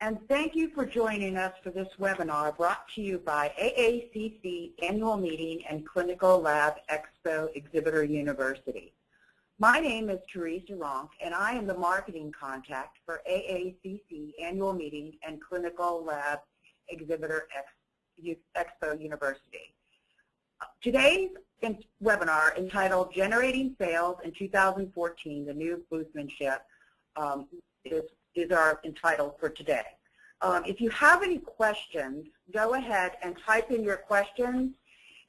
And thank you for joining us for this webinar brought to you by AACC Annual Meeting and Clinical Lab Expo Exhibitor University. My name is Teresa Ronk, and I am the marketing contact for AACC Annual Meeting and Clinical Lab Exhibitor Expo University. Today's webinar, entitled Generating Sales in 2014, the New Boothmanship, is our entitle for today. If you have any questions, go ahead and type in your questions,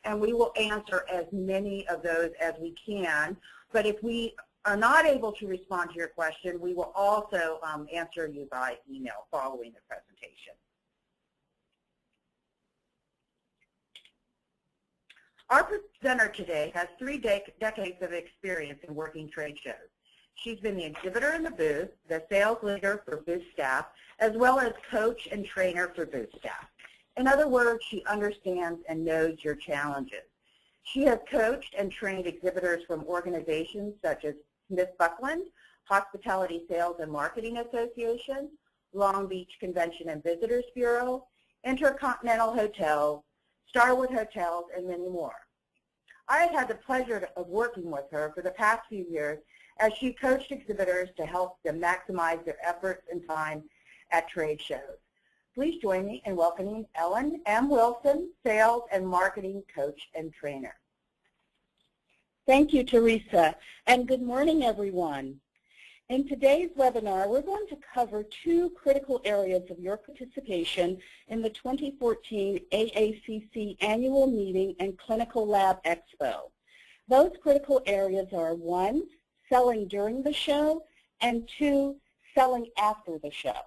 and we will answer as many of those as we can. But if we are not able to respond to your question, we will also answer you by email following the presentation. Our presenter today has 3 decades of experience in working trade shows. She's been the exhibitor in the booth, the sales leader for booth staff, as well as coach and trainer for booth staff. In other words, she understands and knows your challenges. She has coached and trained exhibitors from organizations such as Smith Buckland, Hospitality Sales and Marketing Association, Long Beach Convention and Visitors Bureau, Intercontinental Hotels, Starwood Hotels, and many more. I have had the pleasure of working with her for the past few years as she coached exhibitors to help them maximize their efforts and time at trade shows. Please join me in welcoming Ellen M. Wilson, Sales and Marketing Coach and Trainer. Thank you, Teresa, and good morning, everyone. In today's webinar, we're going to cover 2 critical areas of your participation in the 2014 AACC Annual Meeting and Clinical Lab Expo. Those critical areas are 1, selling during the show, and 2, selling after the show.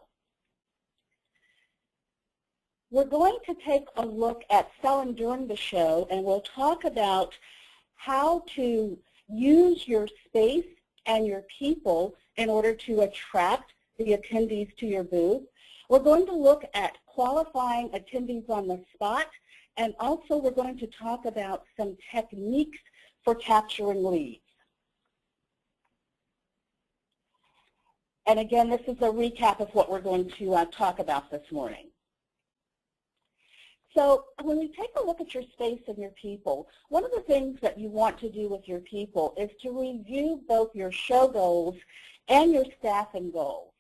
We're going to take a look at selling during the show, and we'll talk about how to use your space and your people in order to attract the attendees to your booth. We're going to look at qualifying attendees on the spot, and also we're going to talk about some techniques for capturing leads. And again, this is a recap of what we're going to talk about this morning. So when we take a look at your space and your people, one of the things that you want to do with your people is to review both your show goals and your staffing goals.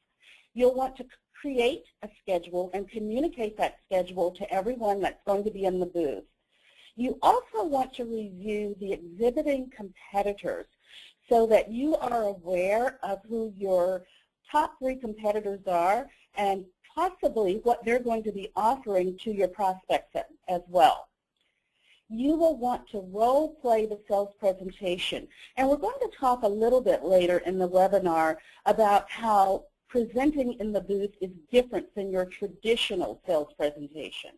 You'll want to create a schedule and communicate that schedule to everyone that's going to be in the booth. You also want to review the exhibiting competitors so that you are aware of who your top 3 competitors are and possibly what they're going to be offering to your prospects as well. You will want to role play the sales presentation, and we're going to talk a little bit later in the webinar about how presenting in the booth is different than your traditional sales presentation.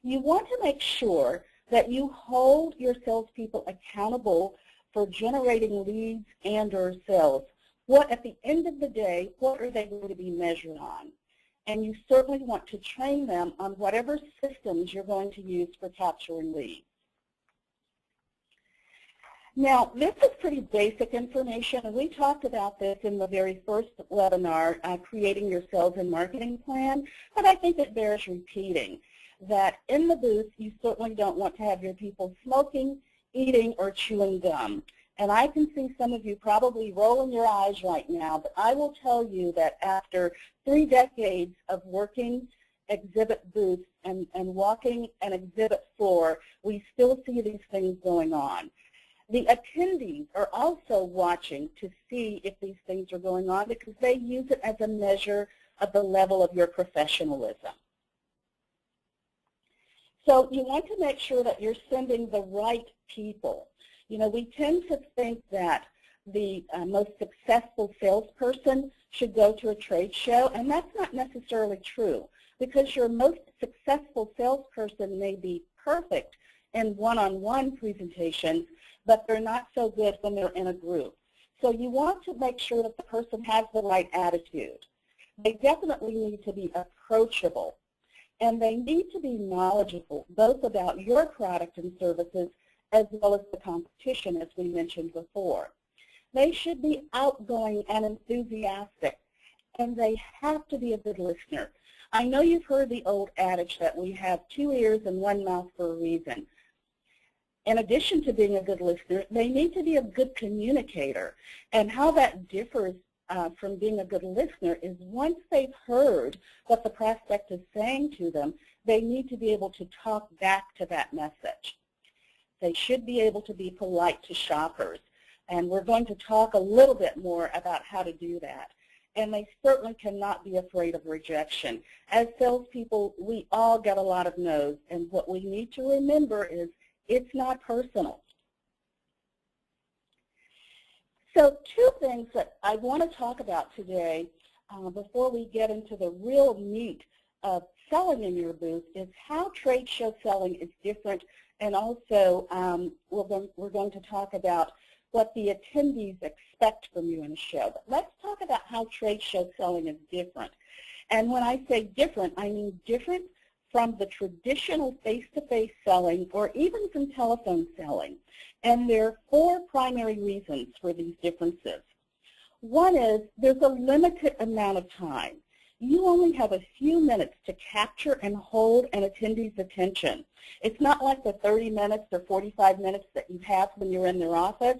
You want to make sure that you hold your salespeople accountable for generating leads and or sales. At the end of the day, what are they going to be measured on? And you certainly want to train them on whatever systems you're going to use for capturing leads. Now, this is pretty basic information, and we talked about this in the very first webinar, creating your sales and marketing plan, but I think it bears repeating that in the booth, you certainly don't want to have your people smoking, eating, or chewing gum. And I can see some of you probably rolling your eyes right now, but I will tell you that after 3 decades of working exhibit booths and walking an exhibit floor, we still see these things going on. The attendees are also watching to see if these things are going on because they use it as a measure of the level of your professionalism. So you want to make sure that you're sending the right people. You know, we tend to think that the most successful salesperson should go to a trade show, and that's not necessarily true because your most successful salesperson may be perfect in one-on-one presentations, but they're not so good when they're in a group. So you want to make sure that the person has the right attitude. They definitely need to be approachable, and they need to be knowledgeable both about your product and services as well as the competition, as we mentioned before. They should be outgoing and enthusiastic, and they have to be a good listener. I know you've heard the old adage that we have 2 ears and 1 mouth for a reason. In addition to being a good listener, they need to be a good communicator. And how that differs from being a good listener is once they've heard what the prospect is saying to them, they need to be able to talk back to that message. They should be able to be polite to shoppers. And we're going to talk a little bit more about how to do that. And they certainly cannot be afraid of rejection. As salespeople, we all get a lot of no's. And what we need to remember is it's not personal. So 2 things that I want to talk about today before we get into the real meat of selling in your booth is how trade show selling is different, and also we're going to talk about what the attendees expect from you in a show. But let's talk about how trade show selling is different. And when I say different, I mean different from the traditional face-to-face selling or even from telephone selling. And there are 4 primary reasons for these differences. One is there's a limited amount of time. You only have a few minutes to capture and hold an attendee's attention. It's not like the 30 minutes or 45 minutes that you have when you're in their office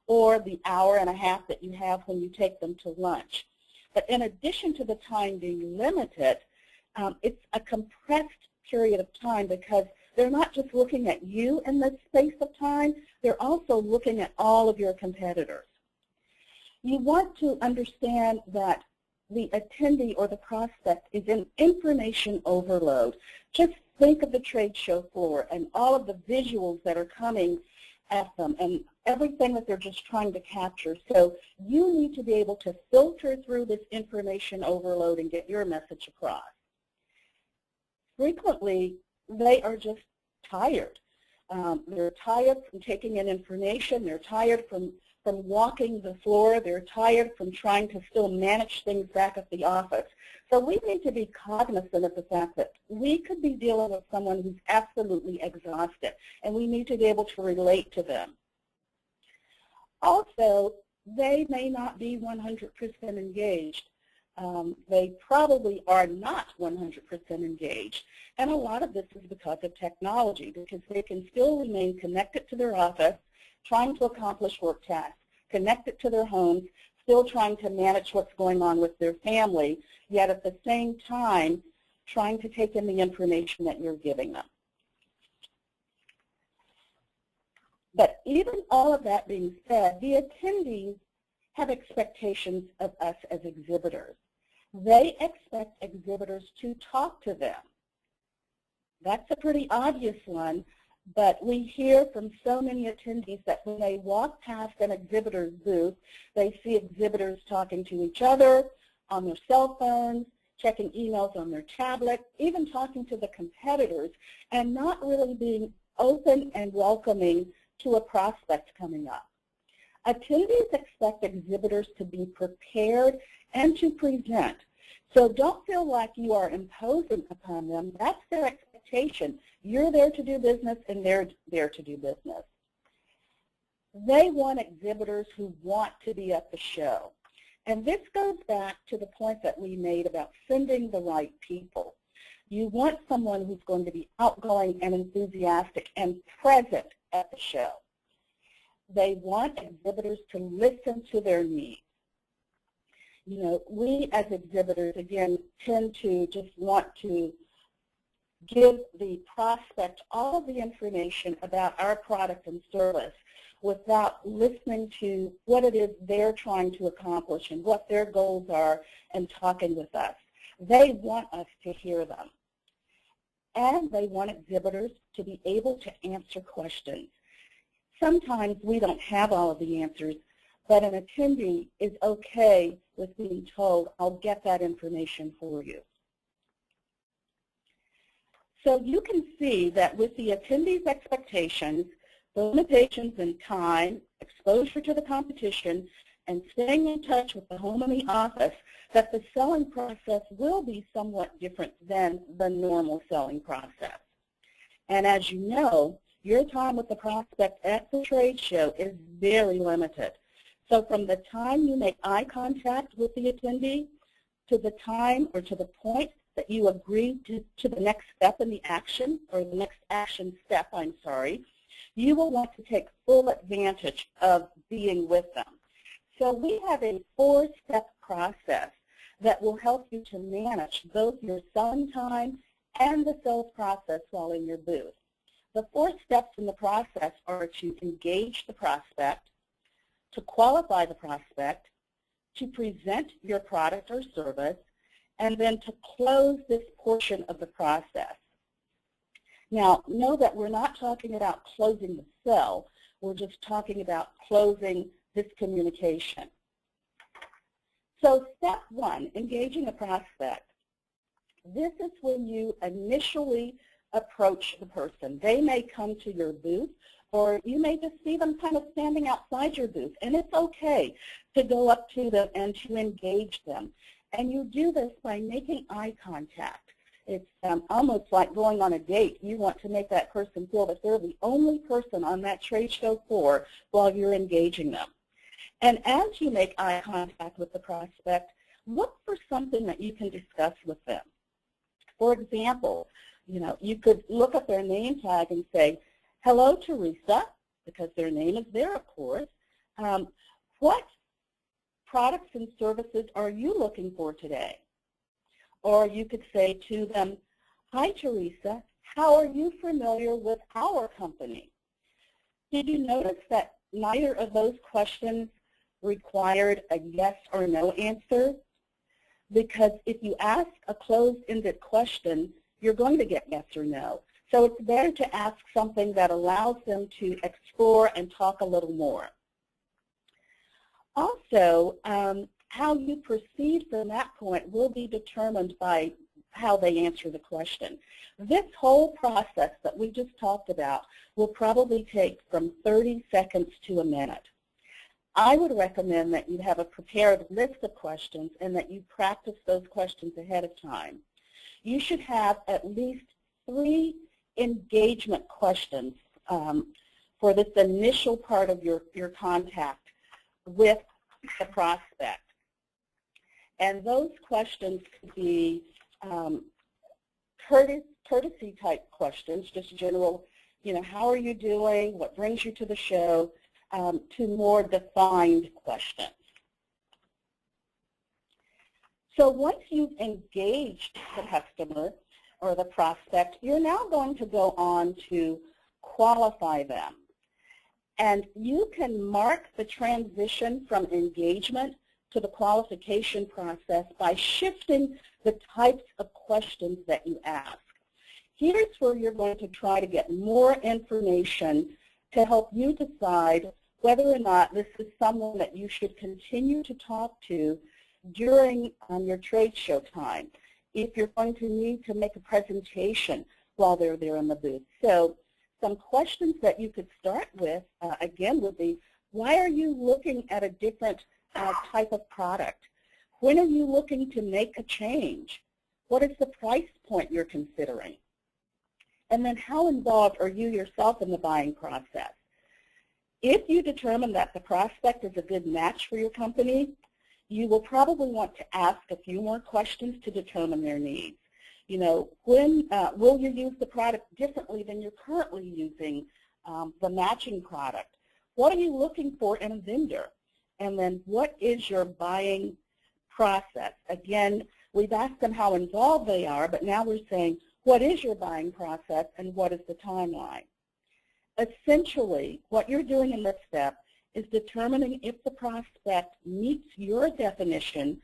or the hour and a half that you have when you take them to lunch. But in addition to the time being limited, it's a compressed period of time because they're not just looking at you in this space of time, they're also looking at all of your competitors. You want to understand that the attendee or the prospect is in information overload. Just think of the trade show floor and all of the visuals that are coming at them and everything that they're just trying to capture. So you need to be able to filter through this information overload and get your message across. Frequently, they are just tired. They're tired from taking in information. They're tired from walking the floor. They're tired from trying to still manage things back at the office. So we need to be cognizant of the fact that we could be dealing with someone who's absolutely exhausted, and we need to be able to relate to them. Also, they may not be 100% engaged. They probably are not 100% engaged. And a lot of this is because of technology, because they can still remain connected to their office, trying to accomplish work tasks, connected to their homes, still trying to manage what's going on with their family, yet at the same time trying to take in the information that you're giving them. But even all of that being said, the attendees have expectations of us as exhibitors. They expect exhibitors to talk to them. That's a pretty obvious one, but we hear from so many attendees that when they walk past an exhibitor's booth, they see exhibitors talking to each other on their cell phones, checking emails on their tablet, even talking to the competitors, and not really being open and welcoming to a prospect coming up. Attendees expect exhibitors to be prepared and to present. So don't feel like you are imposing upon them. That's their expectation. You're there to do business, and they're there to do business. They want exhibitors who want to be at the show. And this goes back to the point that we made about sending the right people. You want someone who's going to be outgoing and enthusiastic and present at the show. They want exhibitors to listen to their needs. You know, we as exhibitors, again, tend to just want to give the prospect all of the information about our product and service without listening to what it is they're trying to accomplish and what their goals are and talking with us. They want us to hear them. And they want exhibitors to be able to answer questions. Sometimes we don't have all of the answers, but an attendee is okay with being told, I'll get that information for you. So you can see that with the attendee's expectations, the limitations in time, exposure to the competition, and staying in touch with the home and the office, that the selling process will be somewhat different than the normal selling process. And as you know, your time with the prospect at the trade show is very limited. So from the time you make eye contact with the attendee to the time or to the point that you agree to the next step in the action, or the next action step, I'm sorry, you will want to take full advantage of being with them. So we have a 4-step process that will help you to manage both your selling time and the sales process while in your booth. The 4 steps in the process are to engage the prospect, to qualify the prospect, to present your product or service, and then to close this portion of the process. Now, know that we're not talking about closing the sale. We're just talking about closing this communication. So step 1, engaging a prospect. This is when you initially approach the person. They may come to your booth, or you may just see them kind of standing outside your booth, and it's okay to go up to them and to engage them. And you do this by making eye contact. It's almost like going on a date. You want to make that person feel that they're the only person on that trade show floor while you're engaging them. And as you make eye contact with the prospect, look for something that you can discuss with them. For example, you could look at their name tag and say, "Hello, Teresa," because their name is there, of course. "What products and services are you looking for today?" Or you could say to them, "Hi, Teresa, how are you familiar with our company?" Did you notice that neither of those questions required a yes or no answer? Because if you ask a closed-ended question, you're going to get yes or no. So it's better to ask something that allows them to explore and talk a little more. Also, how you proceed from that point will be determined by how they answer the question. This whole process that we just talked about will probably take from 30 seconds to a minute. I would recommend that you have a prepared list of questions and that you practice those questions ahead of time. You should have at least 3 engagement questions for this initial part of your contact with the prospect. And those questions could be courtesy type questions, just general, how are you doing, what brings you to the show, to more defined questions. So once you've engaged the customer or the prospect, you're now going to go on to qualify them. And you can mark the transition from engagement to the qualification process by shifting the types of questions that you ask. Here's where you're going to try to get more information to help you decide whether or not this is someone that you should continue to talk to during your trade show time, if you're going to need to make a presentation while they're there in the booth. So some questions that you could start with, again, would be, why are you looking at a different type of product? When are you looking to make a change? What is the price point you're considering? And then how involved are you yourself in the buying process? If you determine that the prospect is a good match for your company, you will probably want to ask a few more questions to determine their needs. When will you use the product differently than you're currently using the matching product? What are you looking for in a vendor? And then what is your buying process? Again, we've asked them how involved they are, but now we're saying, what is your buying process and what is the timeline? Essentially, what you're doing in this step is determining if the prospect meets your definition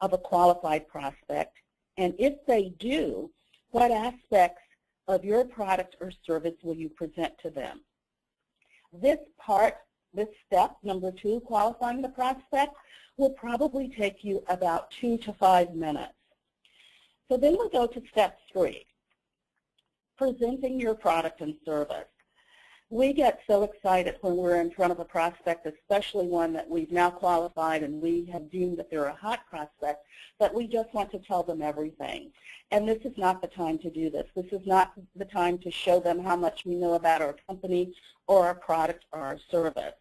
of a qualified prospect, and if they do, what aspects of your product or service will you present to them? This step, number 2, qualifying the prospect, will probably take you about 2 to 5 minutes. So then we'll go to step 3, presenting your product and service. We get so excited when we're in front of a prospect, especially one that we've now qualified and we have deemed that they're a hot prospect, that we just want to tell them everything. And this is not the time to do this. This is not the time to show them how much we know about our company or our product or our service.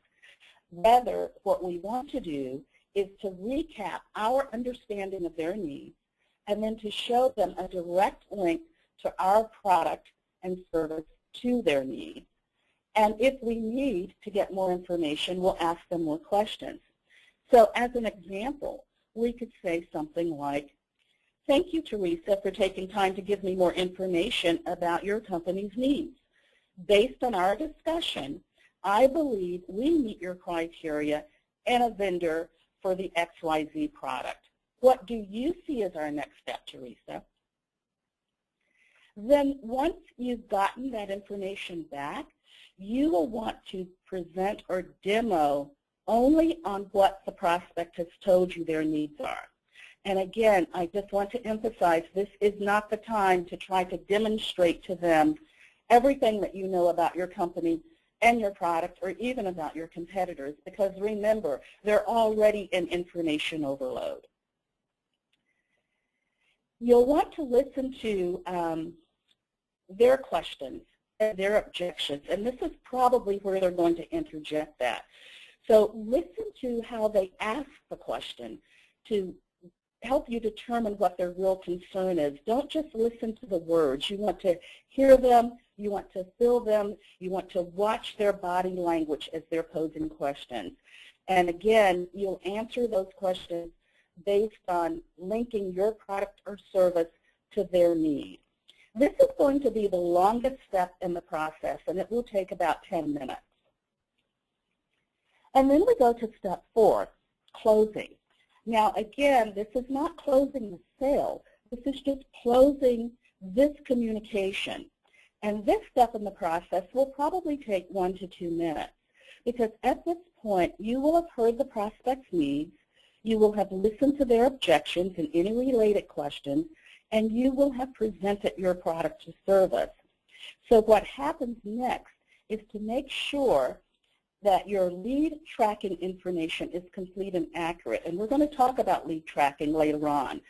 Rather, what we want to do is to recap our understanding of their needs and then to show them a direct link to our product and service to their needs. And if we need to get more information, we'll ask them more questions. So as an example, we could say something like, thank you, Teresa, for taking time to give me more information about your company's needs. Based on our discussion, I believe we meet your criteria and a vendor for the XYZ product. What do you see as our next step, Teresa? Then once you've gotten that information back, you will want to present or demo only on what the prospect has told you their needs are. And again, I just want to emphasize this is not the time to try to demonstrate to them everything that you know about your company and your product or even about your competitors, because remember, they're already in information overload. You'll want to listen to their questions and their objections, and this is probably where they're going to interject that. So listen to how they ask the question to help you determine what their real concern is. Don't just listen to the words. You want to hear them, you want to feel them, you want to watch their body language as they're posing questions. And again, you'll answer those questions based on linking your product or service to their needs. This is going to be the longest step in the process, and it will take about 10 minutes. And then we go to step 4, closing. Now, again, this is not closing the sale. This is just closing this communication. And this step in the process will probably take 1 to 2 minutes, because at this point, you will have heard the prospect's needs, you will have listened to their objections and any related questions, and you will have presented your product or service. So what happens next is to make sure that your lead tracking information is complete and accurate. And we're going to talk about lead tracking later on.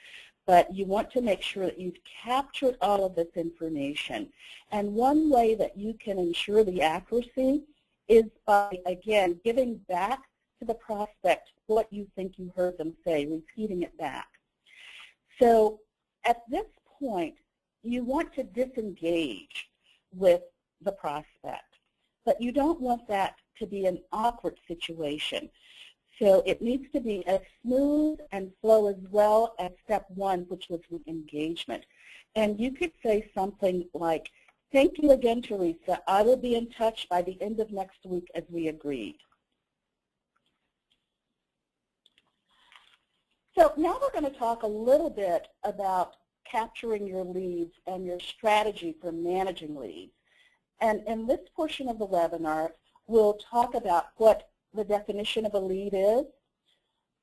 But you want to make sure that you've captured all of this information. And one way that you can ensure the accuracy is by, again, giving back to the prospect what you think you heard them say, repeating it back. So at this point, you want to disengage with the prospect, but you don't want that to be an awkward situation. So it needs to be as smooth and flow as well as step 1, which was the engagement. And you could say something like, thank you again, Teresa. I will be in touch by the end of next week as we agreed. So now we're going to talk a little bit about capturing your leads and your strategy for managing leads. And in this portion of the webinar, we'll talk about what the definition of a lead is.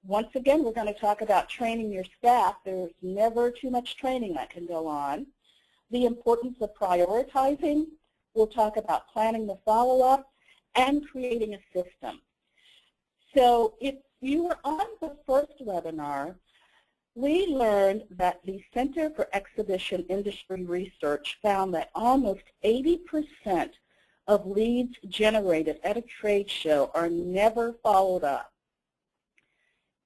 Once again, we're going to talk about training your staff. There's never too much training that can go on. The importance of prioritizing. We'll talk about planning the follow-up and creating a system. So if you were on the first webinar, we learned that the Center for Exhibition Industry Research found that almost 80% of leads generated at a trade show are never followed up.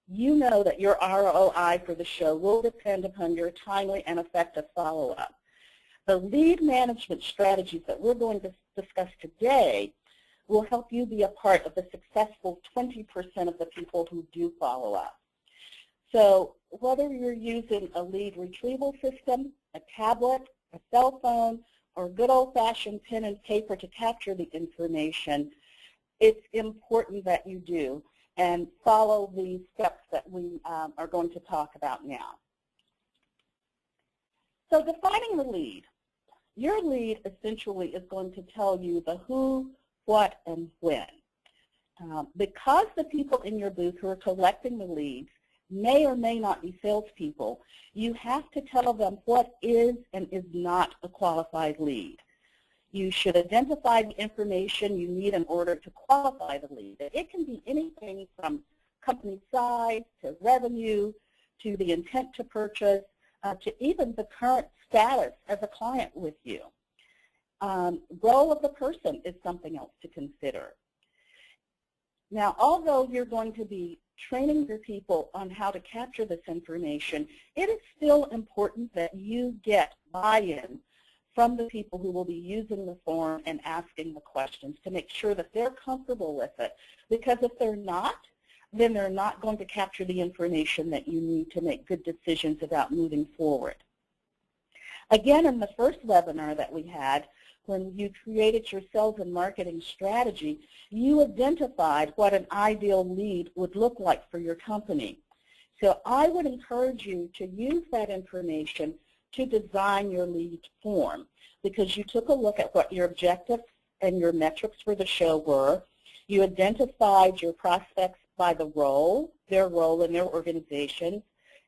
You know that your ROI for the show will depend upon your timely and effective follow-up. The lead management strategies that we're going to discuss today will help you be a part of the successful 20% of the people who do follow up. So whether you're using a lead retrieval system, a tablet, a cell phone, or good old-fashioned pen and paper to capture the information, it's important that you do and follow the steps that we are going to talk about now. So defining the lead. Your lead essentially is going to tell you the who, what, and when. Because the people in your booth who are collecting the leads may or may not be salespeople, you have to tell them what is and is not a qualified lead. You should identify the information you need in order to qualify the lead. It can be anything from company size to revenue to the intent to purchase to even the current status as a client with you. Role of the person is something else to consider. Now, although you're going to be training your people on how to capture this information, it is still important that you get buy-in from the people who will be using the form and asking the questions to make sure that they're comfortable with it. Because if they're not, then they're not going to capture the information that you need to make good decisions about moving forward. Again, in the first webinar that we had, when you created your sales and marketing strategy, you identified what an ideal lead would look like for your company. So I would encourage you to use that information to design your lead form, because you took a look at what your objectives and your metrics for the show were. You identified your prospects by the role, their role in their organization,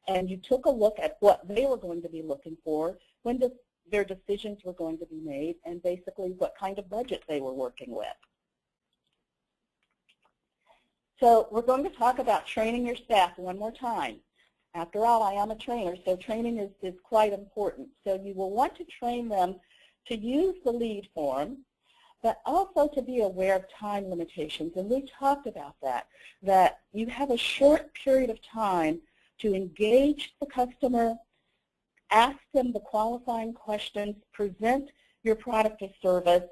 and you took a look at what they were going to be looking for, when their decisions were going to be made, and basically what kind of budget they were working with. So we're going to talk about training your staff one more time. After all, I am a trainer, so training is quite important. So you will want to train them to use the lead form, but also to be aware of time limitations. And we talked about that you have a short period of time to engage the customer, ask them the qualifying questions, present your product or service,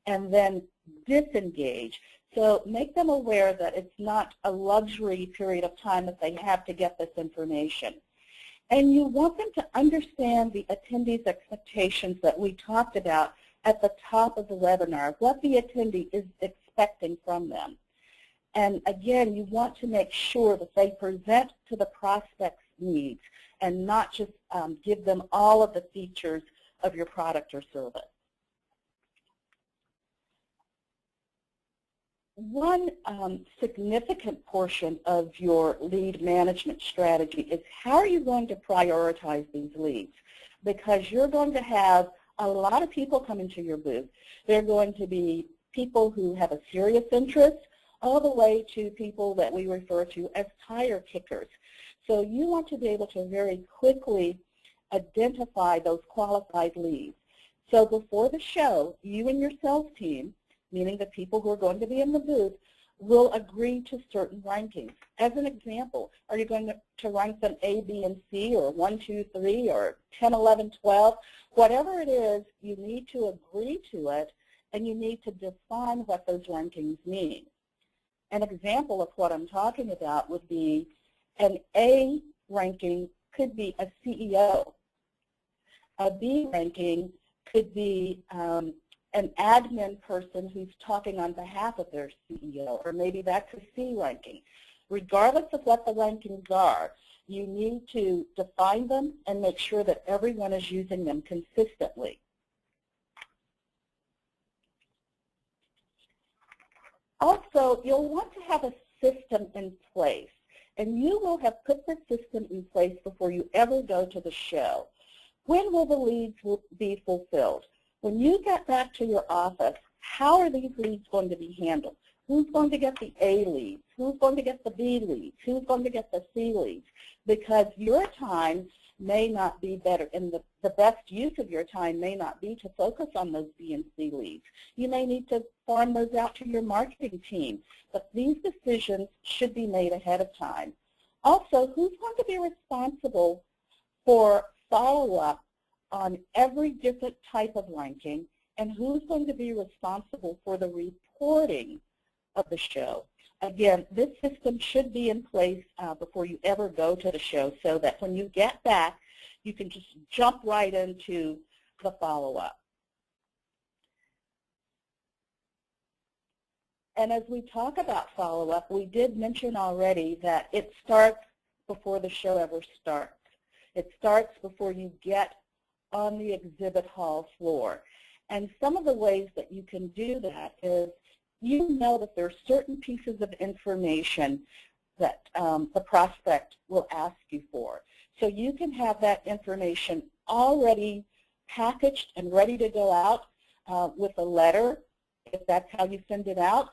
and then disengage. So make them aware that it's not a luxury period of time that they have to get this information. And you want them to understand the attendees' expectations that we talked about at the top of the webinar, what the attendee is expecting from them. And again, you want to make sure that they present to the prospect's needs and not just give them all of the features of your product or service. One significant portion of your lead management strategy is how are you going to prioritize these leads? Because you're going to have a lot of people come into your booth. They're going to be people who have a serious interest, all the way to people that we refer to as tire kickers. So you want to be able to very quickly identify those qualified leads. So before the show, you and your sales team, meaning the people who are going to be in the booth, will agree to certain rankings. As an example, are you going to rank them A, B, and C, or 1, 2, 3, or 10, 11, 12? Whatever it is, you need to agree to it, and you need to define what those rankings mean. An example of what I'm talking about would be an A ranking could be a CEO. A B ranking could be an admin person who's talking on behalf of their CEO, or maybe that's a C ranking. Regardless of what the rankings are, you need to define them and make sure that everyone is using them consistently. Also, you'll want to have a system in place, and you will have put the system in place before you ever go to the show. When will the leads be fulfilled? When you get back to your office, how are these leads going to be handled? Who's going to get the A leads? Who's going to get the B leads? Who's going to get the C leads? Because your time may not be better, and the best use of your time may not be to focus on those B and C leads. You may need to farm those out to your marketing team, but these decisions should be made ahead of time. Also, who's going to be responsible for follow-up on every different type of ranking, and who's going to be responsible for the reporting of the show? Again, this system should be in place before you ever go to the show, so that when you get back, you can just jump right into the follow-up. And as we talk about follow-up, we did mention already that it starts before the show ever starts. It starts before you get on the exhibit hall floor. And some of the ways that you can do that is, you know that there are certain pieces of information that the prospect will ask you for. So you can have that information already packaged and ready to go out with a letter, if that's how you send it out.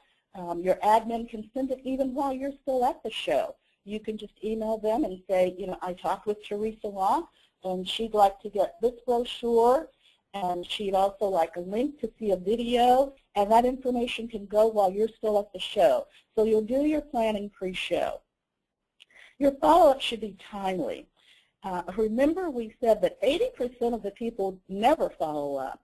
Your admin can send it even while you're still at the show. You can just email them and say, you know, I talked with Teresa Law, and she'd like to get this brochure, and she'd also like a link to see a video, and that information can go while you're still at the show. So you'll do your planning pre-show. Your follow-up should be timely. Remember we said that 80% of the people never follow up.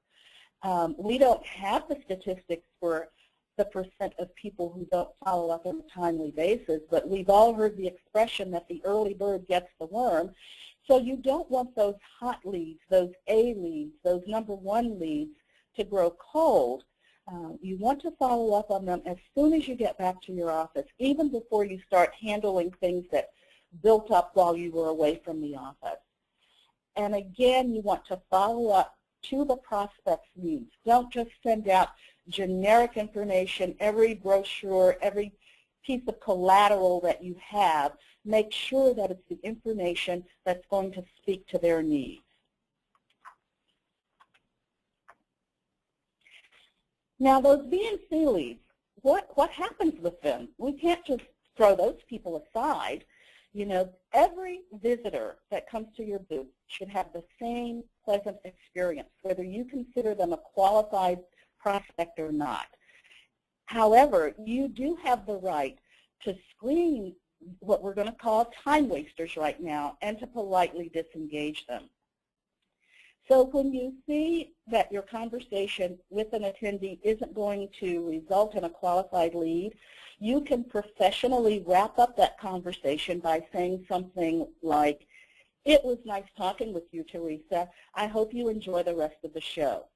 We don't have the statistics for the percent of people who don't follow up on a timely basis, but we've all heard the expression that the early bird gets the worm. So you don't want those hot leads, those A leads, those #1 leads to grow cold. You want to follow up on them as soon as you get back to your office, even before you start handling things that built up while you were away from the office. And again, you want to follow up to the prospect's needs. Don't just send out generic information, every brochure, every piece of collateral that you have. Make sure that it's the information that's going to speak to their needs. Now, those B and C leads, what happens with them? We can't just throw those people aside. You know, every visitor that comes to your booth should have the same pleasant experience, whether you consider them a qualified prospect or not. However, you do have the right to screen what we're going to call time wasters right now and to politely disengage them. So when you see that your conversation with an attendee isn't going to result in a qualified lead, you can professionally wrap up that conversation by saying something like, "It was nice talking with you, Teresa. I hope you enjoy the rest of the show."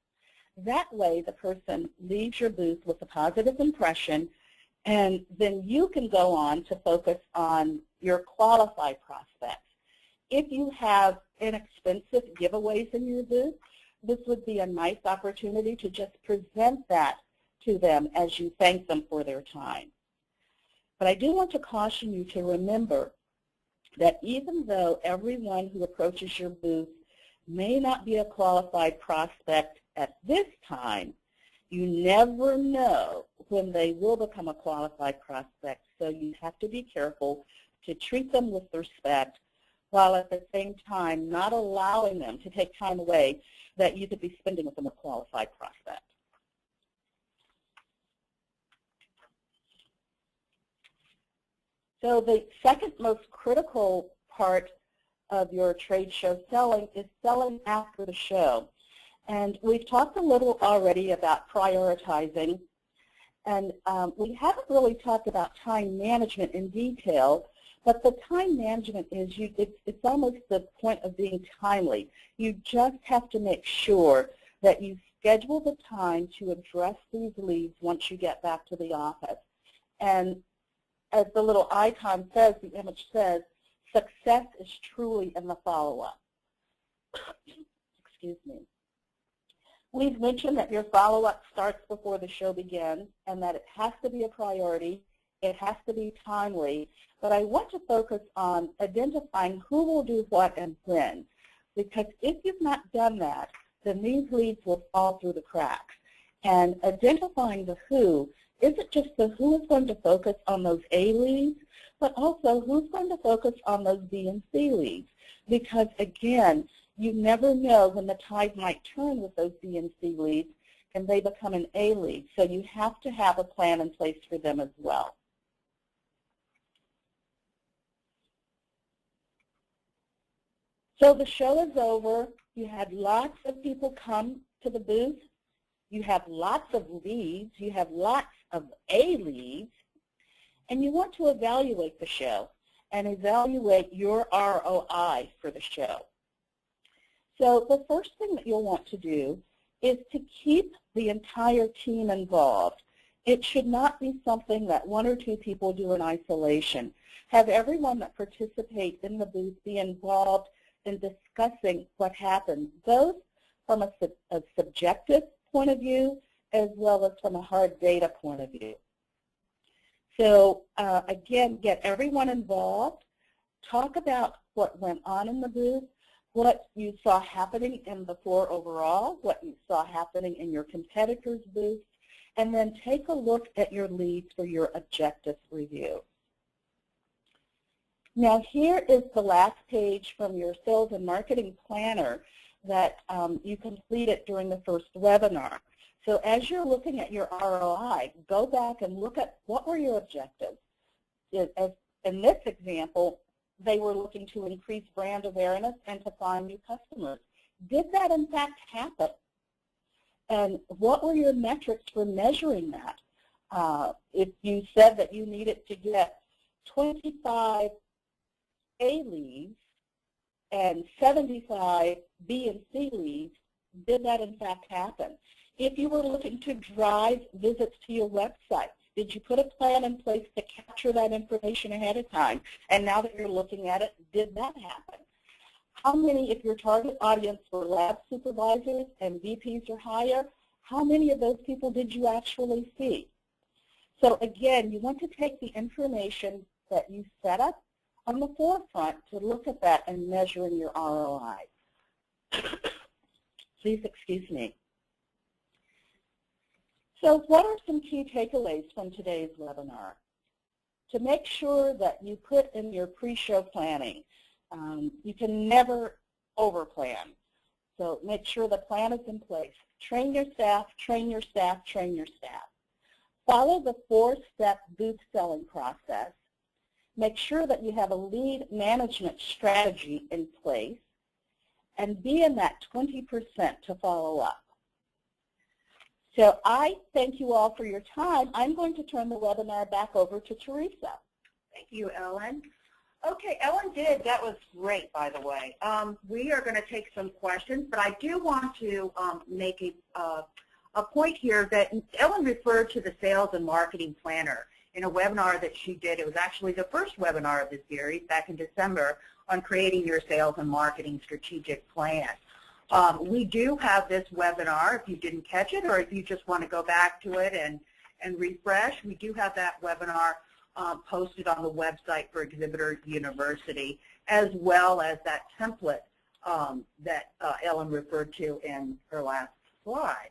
That way, the person leaves your booth with a positive impression, and then you can go on to focus on your qualified prospects. If you have inexpensive giveaways in your booth, this would be a nice opportunity to just present that to them as you thank them for their time. But I do want to caution you to remember that even though everyone who approaches your booth may not be a qualified prospect at this time, you never know when they will become a qualified prospect. So you have to be careful to treat them with respect, while at the same time not allowing them to take time away that you could be spending with them a qualified prospect. So the second most critical part of your trade show selling is selling after the show. And we've talked a little already about prioritizing, and we haven't really talked about time management in detail. But the time management is, it's almost the point of being timely. You just have to make sure that you schedule the time to address these leads once you get back to the office. And as the little icon says, the image says, success is truly in the follow-up. Excuse me. We've mentioned that your follow-up starts before the show begins and that it has to be a priority. It has to be timely, but I want to focus on identifying who will do what and when, because if you've not done that, then these leads will fall through the cracks. And identifying the who isn't just the who is going to focus on those A leads, but also who's going to focus on those B and C leads, because again, you never know when the tide might turn with those B and C leads and they become an A lead, so you have to have a plan in place for them as well. So the show is over. You had lots of people come to the booth. You have lots of leads. You have lots of A leads. And you want to evaluate the show and evaluate your ROI for the show. So the first thing that you'll want to do is to keep the entire team involved. It should not be something that one or two people do in isolation. Have everyone that participates in the booth be involved in discussing what happened, both from a subjective point of view as well as from a hard data point of view. So again, get everyone involved. Talk about what went on in the booth, what you saw happening in the floor overall, what you saw happening in your competitors' booths, and then take a look at your leads for your objectives review. Now here is the last page from your sales and marketing planner that you completed during the first webinar. So as you're looking at your ROI, go back and look at what were your objectives. In this example, they were looking to increase brand awareness and to find new customers. Did that in fact happen? And what were your metrics for measuring that? If you said that you needed to get 25 A leads and 75 B and C leads, did that in fact happen? If you were looking to drive visits to your website, did you put a plan in place to capture that information ahead of time? And now that you're looking at it, did that happen? How many, if your target audience were lab supervisors and VPs or higher, how many of those people did you actually see? So again, you want to take the information that you set up on the forefront to look at that and measuring your ROI. Please excuse me. So what are some key takeaways from today's webinar? To make sure that you put in your pre-show planning, you can never overplan. So make sure the plan is in place. Train your staff, train your staff, train your staff. Follow the 4-step booth selling process. Make sure that you have a lead management strategy in place, and be in that 20% to follow up. So I thank you all for your time. I'm going to turn the webinar back over to Teresa. Thank you, Ellen. Okay, Ellen did. That was great, by the way. We are going to take some questions, but I do want to make a point here that Ellen referred to the Sales and Marketing Planner in a webinar that she did. It was actually the first webinar of the series back in December on creating your sales and marketing strategic plan. We do have this webinar if you didn't catch it, or if you just want to go back to it and refresh. We do have that webinar posted on the website for Exhibitor University, as well as that template that Ellen referred to in her last slide.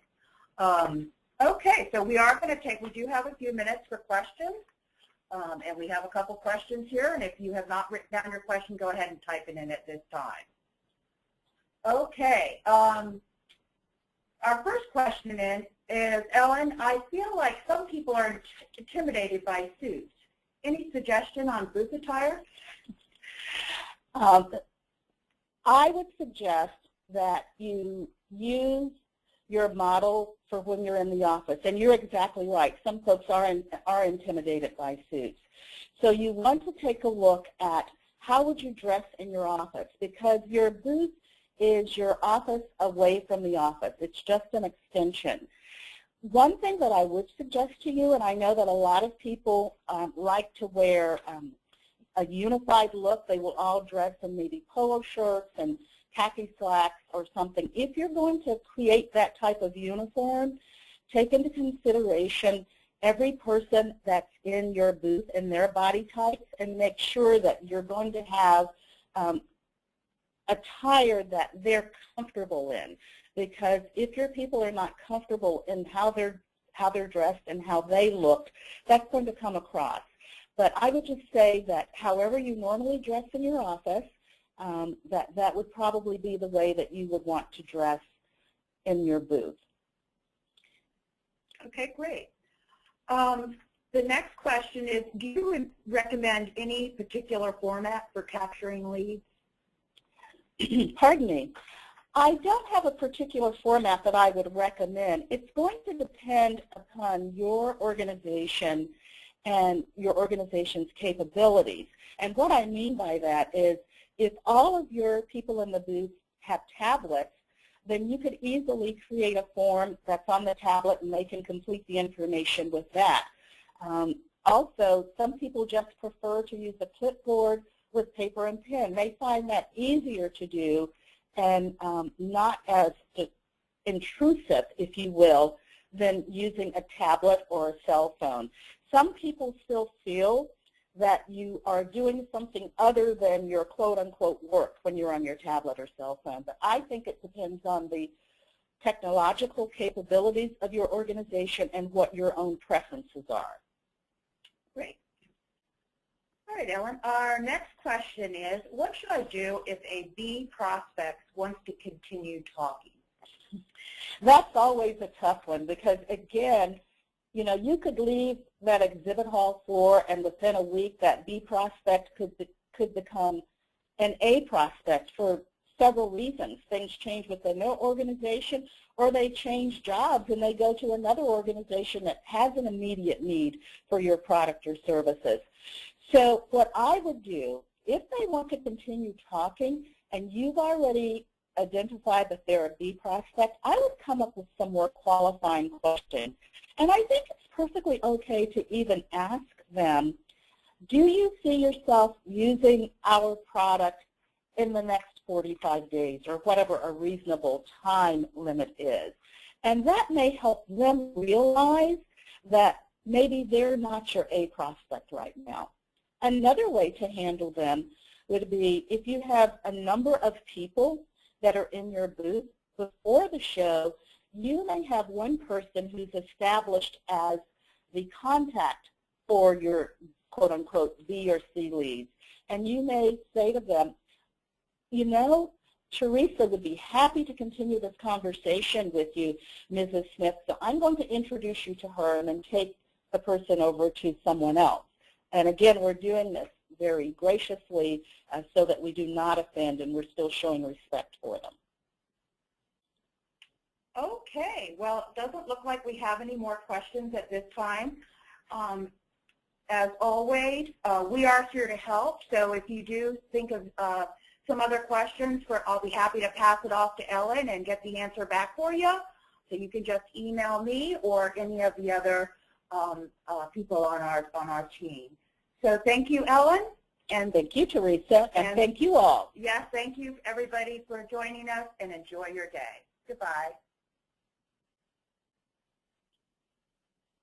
Okay, so we do have a few minutes for questions, and we have a couple questions here, and if you have not written down your question, go ahead and type it in at this time. Okay, our first question is, Ellen, I feel like some people are intimidated by suits. Any suggestion on booth attire? I would suggest that you use your model for when you're in the office. And you're exactly right. Some folks are intimidated by suits. So you want to take a look at how would you dress in your office, because your booth is your office away from the office. It's just an extension. One thing that I would suggest to you, and I know that a lot of people like to wear a unified look. They will all dress in maybe polo shirts and khaki slacks or something. If you're going to create that type of uniform, take into consideration every person that's in your booth and their body types, and make sure that you're going to have attire that they're comfortable in. Because if your people are not comfortable in how they're dressed and how they look, that's going to come across. But I would just say that however you normally dress in your office, that would probably be the way that you would want to dress in your booth. Okay, great. The next question is, do you recommend any particular format for capturing leads? Pardon me. I don't have a particular format that I would recommend. It's going to depend upon your organization and your organization's capabilities. And what I mean by that is, if all of your people in the booth have tablets, then you could easily create a form that's on the tablet and they can complete the information with that. Also, some people just prefer to use a clipboard with paper and pen. They find that easier to do and not as intrusive, if you will, than using a tablet or a cell phone. Some people still feel that you are doing something other than your quote-unquote work when you're on your tablet or cell phone. But I think it depends on the technological capabilities of your organization and what your own preferences are. Great. All right, Ellen. Our next question is, what should I do if a B prospect wants to continue talking? That's always a tough one because, again, you know, you could leave that exhibit hall floor and within a week that B prospect could could become an A prospect for several reasons. Things change within their organization, or they change jobs and they go to another organization that has an immediate need for your product or services. So what I would do, if they want to continue talking and you've already identified that they're a B prospect, I would come up with some more qualifying questions. And I think it's perfectly okay to even ask them, do you see yourself using our product in the next 45 days or whatever a reasonable time limit is? And that may help them realize that maybe they're not your A prospect right now. Another way to handle them would be if you have a number of people that are in your booth before the show, you may have one person who's established as the contact for your quote-unquote B or C leads. And you may say to them, you know, Teresa would be happy to continue this conversation with you, Mrs. Smith, so I'm going to introduce you to her and then take the person over to someone else. And again, we're doing this very graciously so that we do not offend and we're still showing respect for them. Okay, well, it doesn't look like we have any more questions at this time. As always, we are here to help, so if you do think of some other questions, I'll be happy to pass it off to Ellen and get the answer back for you. So you can just email me or any of the other people on our team. So thank you, Ellen. And thank you, Teresa, and thank you all. Yes, thank you, everybody, for joining us, and enjoy your day. Goodbye.